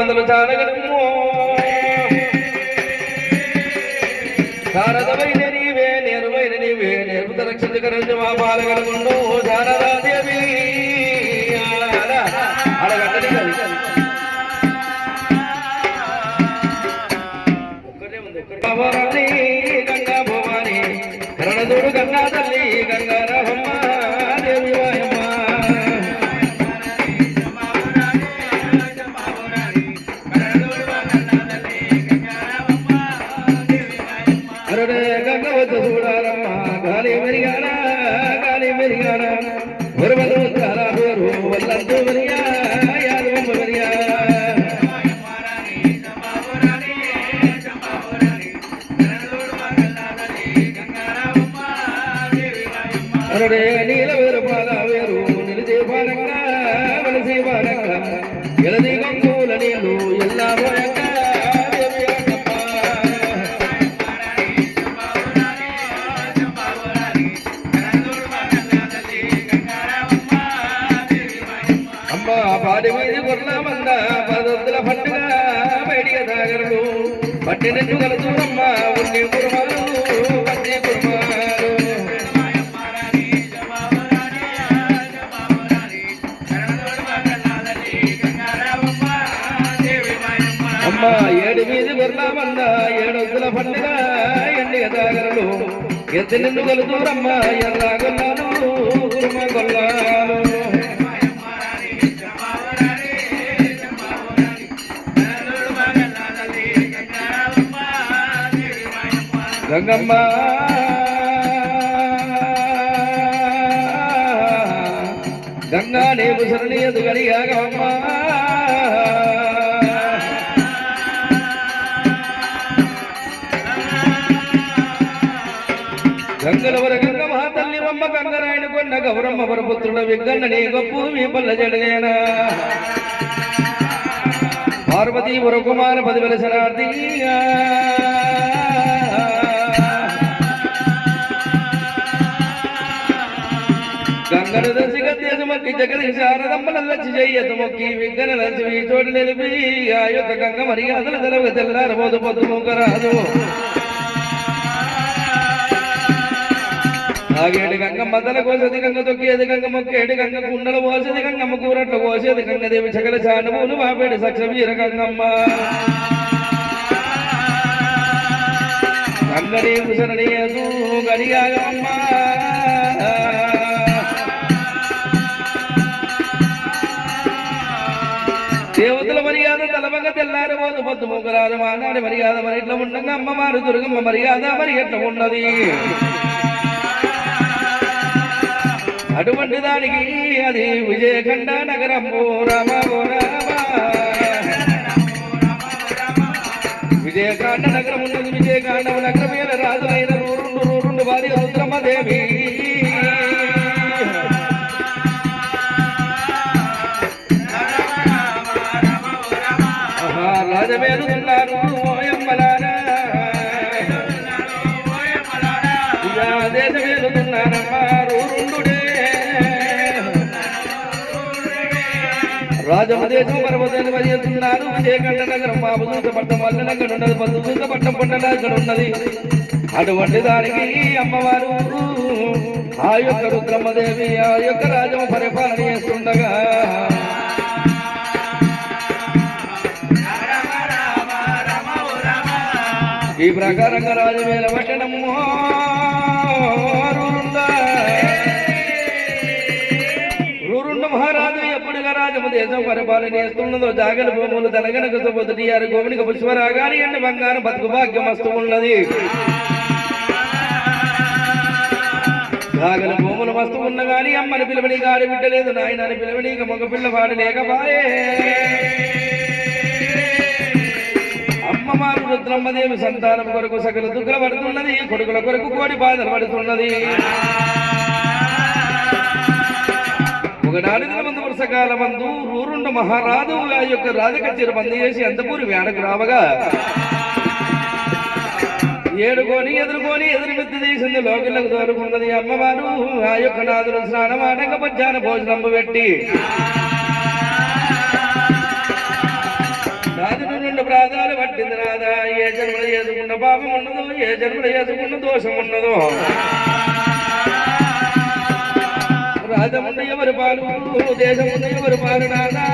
మందలు చాలగలము శారదమైన నీవే నేరువైన నీవే నేర్పుత రక్షించగలందు మా పాలగలముండు శారదాదేవి అడగండి భవాని గంగా భవాని కరణదోడు గంగా తల్లి గంగా రామమ్మ దేవి వాయమ్మ అరే గంగ వద్ద చూడారమ్మ గాలి మెరిగాన వరవదు ఉత్తరాలు వల్లందు మెరియా యాదవమ్మ మెరియా అరుడే నీల వేరు పాద వేరు నిలిచే పాలంగా వెలిసే పాలంగా ఎలది గంగుల నీళ్ళు ఎల్లా పోయంగా అమ్మ పాడి మీది గొర్ల మంద పదొద్దుల పండుగ బయటికి సాగరుడు పట్టి నిన్ను కలుతురమ్మ ఉన్ని కుర్మాలు పట్టి కుర్మాలు అమ్మ ఏడు మీది గొర్ల మంద ఏడొద్దుల పండుగ ఎండిగ సాగరుడు ఎత్తి నిన్ను కలుతురమ్మ ఎర్రా గొల్లాలు కుర్మ గొల్లాలు గంగమ్మ గంగా నీవు శరణి ఎదుగలియాగమ్మ గంగలవర గంగ మహాతల్లి అమ్మ గంగరాయణ కొన్న గౌరమ్మ వరపుత్రుడ విగ్గన్న నీ గొప్పు మీ పల్ల జడనేనా పార్వతీ వరకుమార పదివెల శనార్థి గంగను దర్శి గద్దేశమక్కి జగది శారదమ్మల లచ్చి చెయ్యత మొక్కి విగ్గన లక్ష్మి చోటు నిలిపి ఆ యొక్క గంగ మర్యాదలు తెలవ తెల్లారబోదు పొద్దు మూకరాదు ఆగేడు గంగమ్మ తల కోసేది గంగ తొక్కేది గంగ మొక్కేడు గంగ కుండలు పోసేది గంగమ్మ కూరట్లు కోసేది గంగదేవి చకల చానువులు బాపేడు సక్ష వీర గంగమ్మ గంగని శరణియదు గడియాగమ్మ దేవతల మర్యాద తలవంగ తెల్లారి పోదు పొద్దు మూకరాదు మానాడి మర్యాద మరి ఇట్లా ఉండగా అమ్మవారు దుర్గమ్మ మర్యాద మరి ఎట్లా ఉన్నది అటువంటి దానికి అది విజయఖండ నగరము రామ విజయకాండ నగరం ఉన్నది విజయకాండ నగరమైన రాజులైన రూరుండు వారి రుద్రమ్మదేవి రాజమేలుతున్నారు ఓయమ్మలారా దేశమేలుతున్నారమ్మా రూరుండుడే రాజమదేశం పర్వతాన్ని వదిలిస్తున్నారు విజయకంఠ నగరం బాబు చూసపట్టం వల్ల అక్కడ ఉన్నది పద్దు చూసపట్టం పంటల అక్కడ ఉన్నది అటువంటి దానికి అమ్మవారు ఆ యొక్క రుద్రమ్మదేవి ఆ యొక్క రాజము పరిపాలన చేస్తుండగా ఈ ప్రకారంగా రాజమేల పట్టణము రూరుండ మహారాజు ఎప్పుడుగా రాజము దేశం పరిపాలన చేస్తున్నదో జాగల భూములు తెలంగాణకు పొద్దుటి ఆరు గోవునిక పుష్పరాగాని ఎండ బంగారం బతుకు భాగ్యం వస్తూ ఉన్నది జాగల భూములు వస్తూ ఉన్న గాని అమ్మని పిలవని గాడి బిడ్డలేదు నాయనని పిలవని మగ పిల్లవాడు లేకపాయే అమ్మవారు రుద్రమ్మదేవి సంతానం కొరకు సకల దుఃఖలు పడుతున్నది కొడుకుల కొరకు కోడి బాధలు పడుతున్నది ఒకనాడు ముందు వరుసకాల మందు రూరుండ మహారాజు ఆ యొక్క రాజకచ్చేరు బంద్ చేసి అంతపూరి వేడకు రావగా ఏడుకొని ఎదుర్కొని ఎదురుమిత్తి తీసింది లోకిలకు దోరుకున్నది అమ్మవారు ఆ యొక్క నాదులు స్నానమాటంగ మధ్యాహ్న భోజనం పెట్టి చేసుకున్న పాపం ఉన్నదో ఏ జన్మలో చేసుకున్న దోషం ఉన్నదో రాజముండ ఎవరు పాలు దేశముండ ఎవరు పాలు నాదా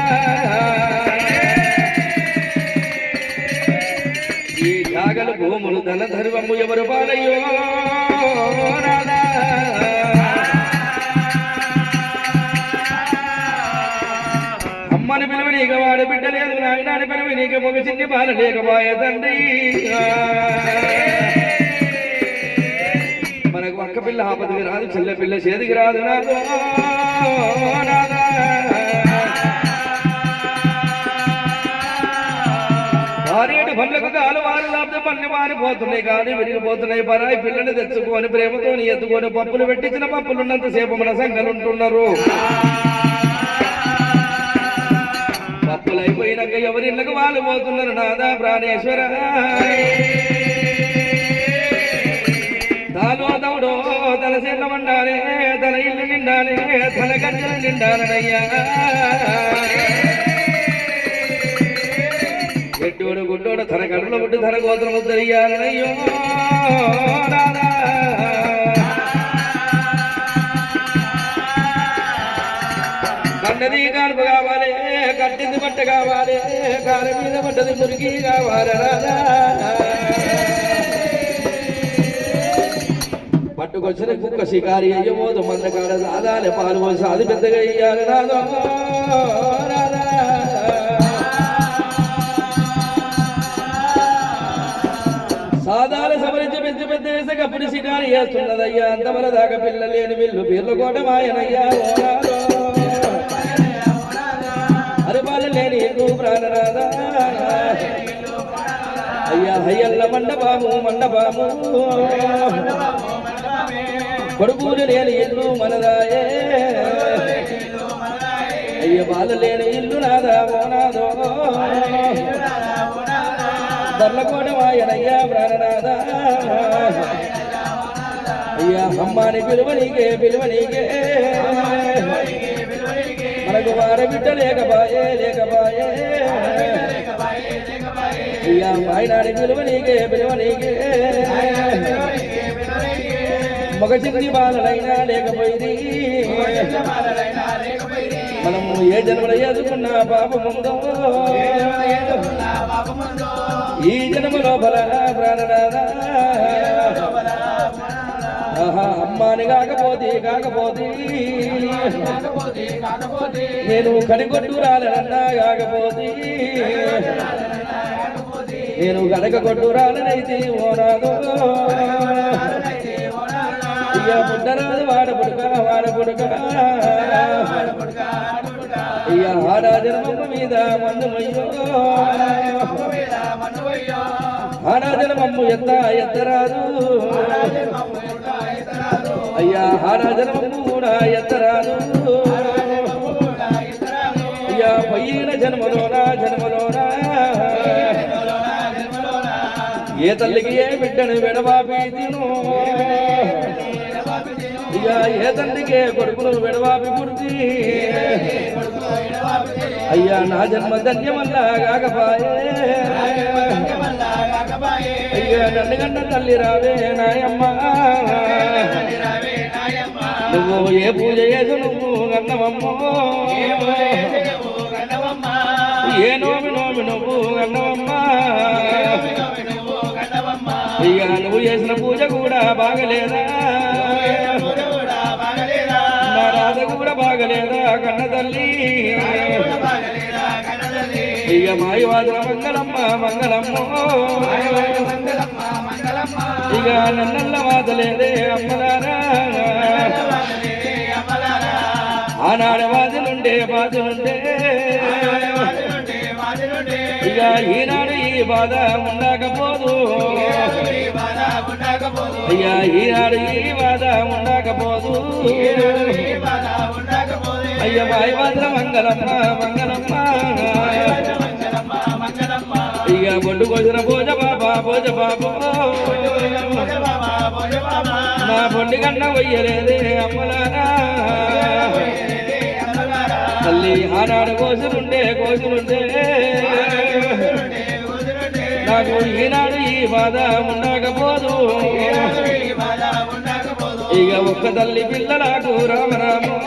ఈ జాగలు భూములు ధన ధర్మము ఎవరు పాలయ్యో నాదా అమ్మని పిలువ నీక వాడు బిడ్డ లేదు నాయనాన్ని పిలువ నీక మొగ చిన్ని పాల లేకపోయే తండ్రి మనకు అక్క పిల్ల ఆపదికి రాదు చెల్లె పిల్ల చేతికి రాదు నాదో నాదా వారేటి పనులకు కాలు వారు లాభ పన్ను మారిపోతున్నాయి కానీ విరిగిపోతున్నాయి పరాయి పిల్లని తెచ్చుకొని ప్రేమతో ఎత్తుకొని పప్పులు పెట్టించిన పప్పులున్నంతసేపు మన సంఘలుంటున్నారు పప్పులు అయిపోయినాక ఎవరిళ్ళకు వాళ్ళు పోతున్నారు నాదా ప్రాణేశ్వర తాలో తౌడో తన సెల్ల వండాలే తన ఇల్లు నిండాలే తన గంటలు నిండాలనయ్యా ఎట్టోడు గుడ్డోడు తన కడుపులో పుట్టి తన గోత్రం ఉద్ధరియాలనయ్యో కన్నది కానుపు కావాలి కట్టింది బట్ట కావాలి కాల మీద పడ్డది మురికి కావాలి రాదా పట్టుకొచ్చిన కుక్క షికారి అయ్యబోదు మంద కాడ సాదాలే పాలు పోసి అది పెద్దగా ఇయ్యాలి రాదో రాదా సాదాలు సవరించి పెంచి పెద్ద వేసక అప్పుడు షికారి చేస్తున్నదయ్యా అంతవర దాకా పిల్ల లేని వీళ్ళు పీర్ల కోట మాయనయ్యా అరపాలు లేని ఇల్లు ప్రాణరాదా అయ్యా హయ్యల్ల మండపాము మండపాము కొడుకులు లేని ఇల్లు మనదాయే అయ్య బాలు లేని ఇల్లు నాదా నాదో బర్లకోట మాయనయ్యా ప్రాణనాదా అయ్యా అమ్మాని పిలువనీకే పిలువనీకే మనకు వార బిడ్డ లేకపాయే లేకపాయే అయ్యా మాయనాడి పిలువనీకే పిలువనీకే మగ చిన్ని బాలలైనా లేకపోయింది మనము ఏ జన్మలో ఎదుకున్న పాపముందో ఈ జన్మ లోపల ప్రాణనాదా అమ్మాని కాకపోతే నేను కడిగొట్టు రాలనన్నా కాకపోతే నేను గడక కొట్టు రాలనైతే ఓనాదో ఇక పుట్టరాదు వాడపుడుక ఇక ఆడా జన్మమ్మ మీద మన్నుమయ్యో ఆడా జన్మమ్ము ఎత్తరాదు అయ్యా ఆడా జన్మమ్ము కూడా ఎత్తరాదు అయ్యా పోయిన జన్మలోనా ఏ తల్లికి ఏ బిడ్డను విడవాపి తిను ఇక ఏ తండ్రికి కొడుకును విడవాపి పుడితి అయ్యా నా జన్మ ధన్యమల్లా కాకపాయే అయ్యా నన్ను గంట తల్లి రావే నాయమ్మ నువ్వు ఏ పూజ చేసు నువ్వు గన్నవమ్మో ఏ నోమి నువ్వు గన్నవమ్మా ఇక నువ్వు చేసిన పూజ కూడా బాగలేదా నా రాధ కూడా బాగలేదా కన్న తల్లి ఇక మాయవాదుల మంగళమ్మ ఇక నన్నల్ల వాదలేదే అమ్మలారా ఆనాడు బాధలుండే ఇక ఈనాడు ఈ బాధ ఉండకపోదు అయ్యా ఈనాడు ఈ బాధ ఉండకపోదు అయ్య మాయవాదుల మంగళమ్మ ఇక బొడ్డు కోసిన భోజ బాబా నా బొడ్డి కన్నా వయ్యలేదే అమ్మలారా తల్లి ఆనాడు కోసులుండే నాకు ఈనాడు ఈ బాధ ఉండకపోదు ఇక ఒక్క తల్లి పిల్లలకు రామరాము